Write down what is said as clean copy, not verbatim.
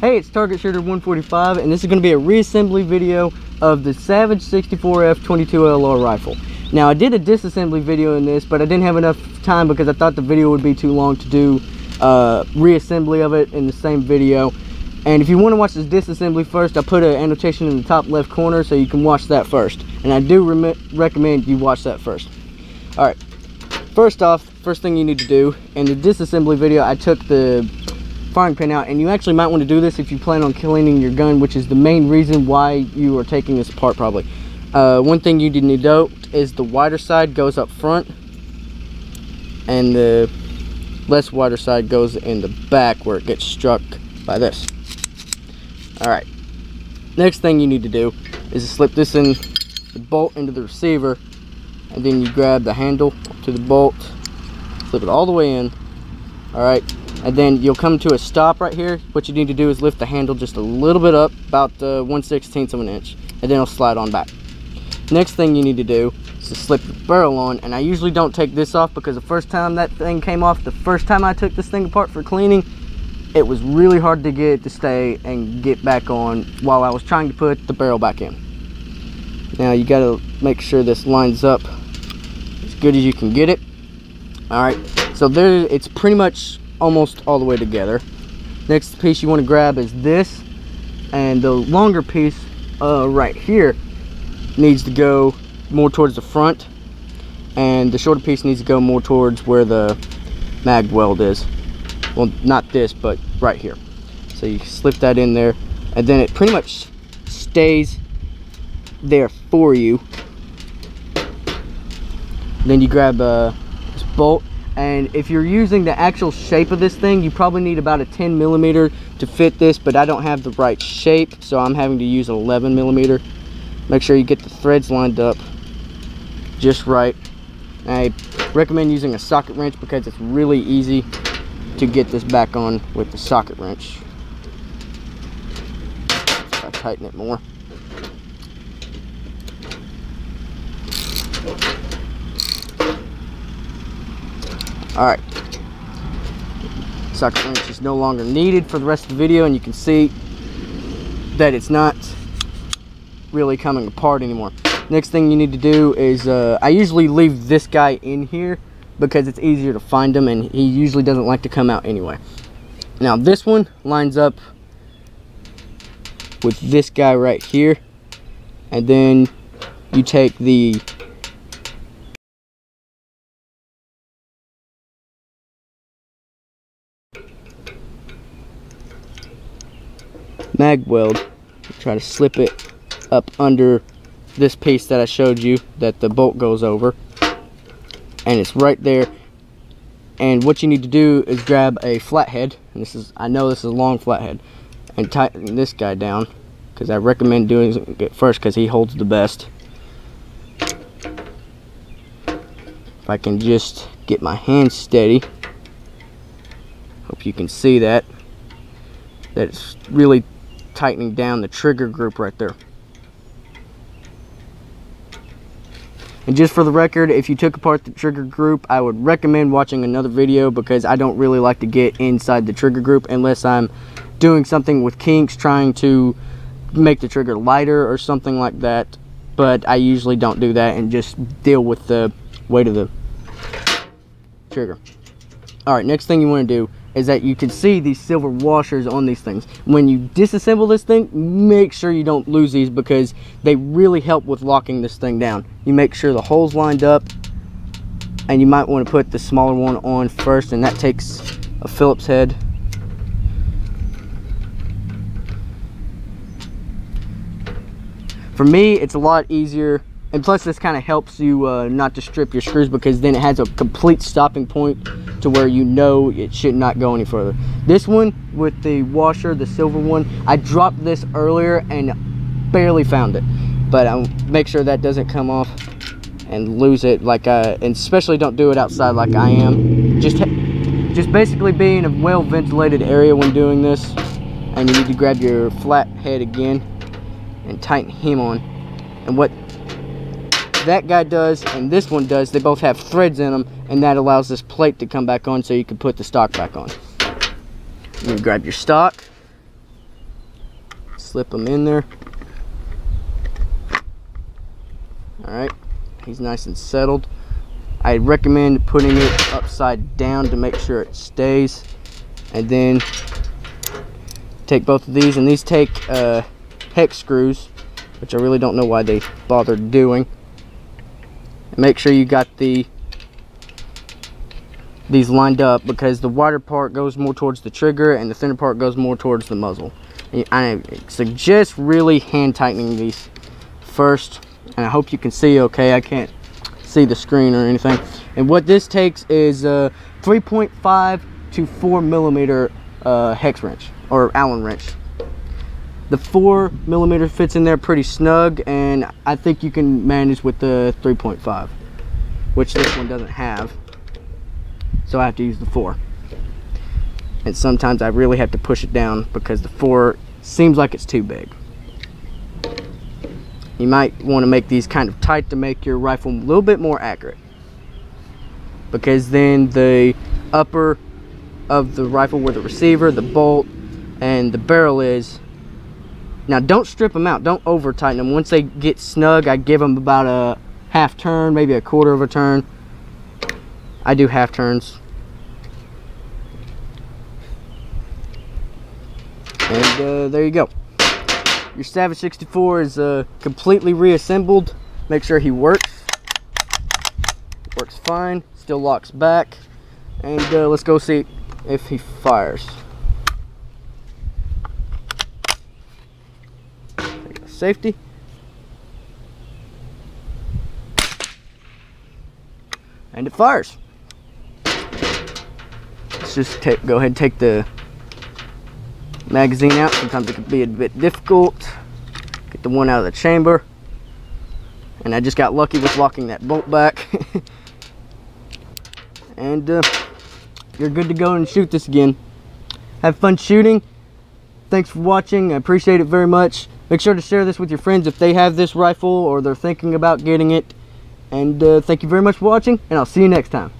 Hey, it's Target Shooter 145, and this is going to be a reassembly video of the Savage 64F 22 LR rifle. Now, I did a disassembly video in this, but I didn't have enough time because I thought the video would be too long to do reassembly of it in the same video. And if you want to watch this disassembly first, I put an annotation in the top left corner so you can watch that first. And I do recommend you watch that first. Alright, first off, first thing you need to do, in the disassembly video, I took the firing pin out, and you actually might want to do this if you plan on cleaning your gun, which is the main reason why you are taking this apart probably. One thing you need to note is the wider side goes up front and the less wider side goes in the back where it gets struck by this. Alright, next thing you need to do is to slip this in the bolt into the receiver, and then you grab the handle to the bolt, slip it all the way in. Alright, and then you'll come to a stop right here. What you need to do is lift the handle just a little bit up, about 1/16 of an inch, and then it'll slide on back. Next thing you need to do is to slip the barrel on, and I usually don't take this off because the first time that thing came off, the first time I took this thing apart for cleaning, it was really hard to get it to stay and get back on while I was trying to put the barrel back in. Now you gotta make sure this lines up as good as you can get it. Alright, so there, it's pretty much almost all the way together. Next piece you want to grab is this, and the longer piece right here needs to go more towards the front, and the shorter piece needs to go more towards where the mag weld is. Well, not this, but right here. So you slip that in there, and then it pretty much stays there for you. Then you grab this bolt, and if you're using the actual shape of this thing, you probably need about a 10mm to fit this, but I don't have the right shape, so I'm having to use an 11mm. Make sure you get the threads lined up just right. I recommend using a socket wrench because it's really easy to get this back on with the socket wrench. If I tighten it more. Alright, socket wrench is no longer needed for the rest of the video, and you can see that it's not really coming apart anymore. Next thing you need to do is, I usually leave this guy in here because it's easier to find him, and he usually doesn't like to come out anyway. Now this one lines up with this guy right here, and then you take the mag weld, try to slip it up under this piece that I showed you that the bolt goes over, and it's right there. And what you need to do is grab a flathead, and I know this is a long flathead, and tighten this guy down, because I recommend doing it first because he holds the best. If I can just get my hand steady, hope you can see that it's really tightening down the trigger group right there. And just for the record, if you took apart the trigger group, I would recommend watching another video because I don't really like to get inside the trigger group unless I'm doing something with kinks, trying to make the trigger lighter or something like that. But I usually don't do that and just deal with the weight of the trigger. Alright, next thing you want to do is that you can see these silver washers on these things. When you disassemble this thing, make sure you don't lose these because they really help with locking this thing down. You make sure the hole's lined up, and you might want to put the smaller one on first, and that takes a Phillips head. For me, it's a lot easier, and plus this kind of helps you not to strip your screws, because then it has a complete stopping point to where you know it should not go any further. This one with the washer, the silver one, I dropped this earlier and barely found it, but I'll make sure that doesn't come off and lose it, and especially don't do it outside like I am. Just basically be in a well ventilated area when doing this, and you need to grab your flat head again and tighten him on. And what that guy does and this one does, they both have threads in them, and that allows this plate to come back on so you can put the stock back on. You grab your stock, slip them in there. Alright, he's nice and settled. I recommend putting it upside down to make sure it stays. And then take both of these, and these take hex screws, which I really don't know why they bothered doing. And make sure you got these lined up, because the wider part goes more towards the trigger and the thinner part goes more towards the muzzle. And I suggest really hand tightening these first, and I hope you can see okay. I can't see the screen or anything. And what this takes is 3.5 to 4 millimeter hex wrench or Allen wrench. The 4 millimeter fits in there pretty snug, and I think you can manage with the 3.5, which this one doesn't have, so I have to use the 4. And sometimes I really have to push it down because the 4 seems like it's too big. You might want to make these kind of tight to make your rifle a little bit more accurate, because then the upper of the rifle, where the receiver, the bolt, and the barrel is. Now don't strip them out, don't over tighten them. Once they get snug, I give them about a half turn, maybe a quarter of a turn. I do half turns. And there you go. Your Savage 64 is completely reassembled. Make sure he works. Works fine, still locks back. And let's go see if he fires. Safety. And it fires. Let's just go ahead and take the magazine out. Sometimes it can be a bit difficult. Get the one out of the chamber. And I just got lucky with locking that bolt back. And you're good to go and shoot this again. Have fun shooting. Thanks for watching. I appreciate it very much. Make sure to share this with your friends if they have this rifle or they're thinking about getting it. And thank you very much for watching, and I'll see you next time.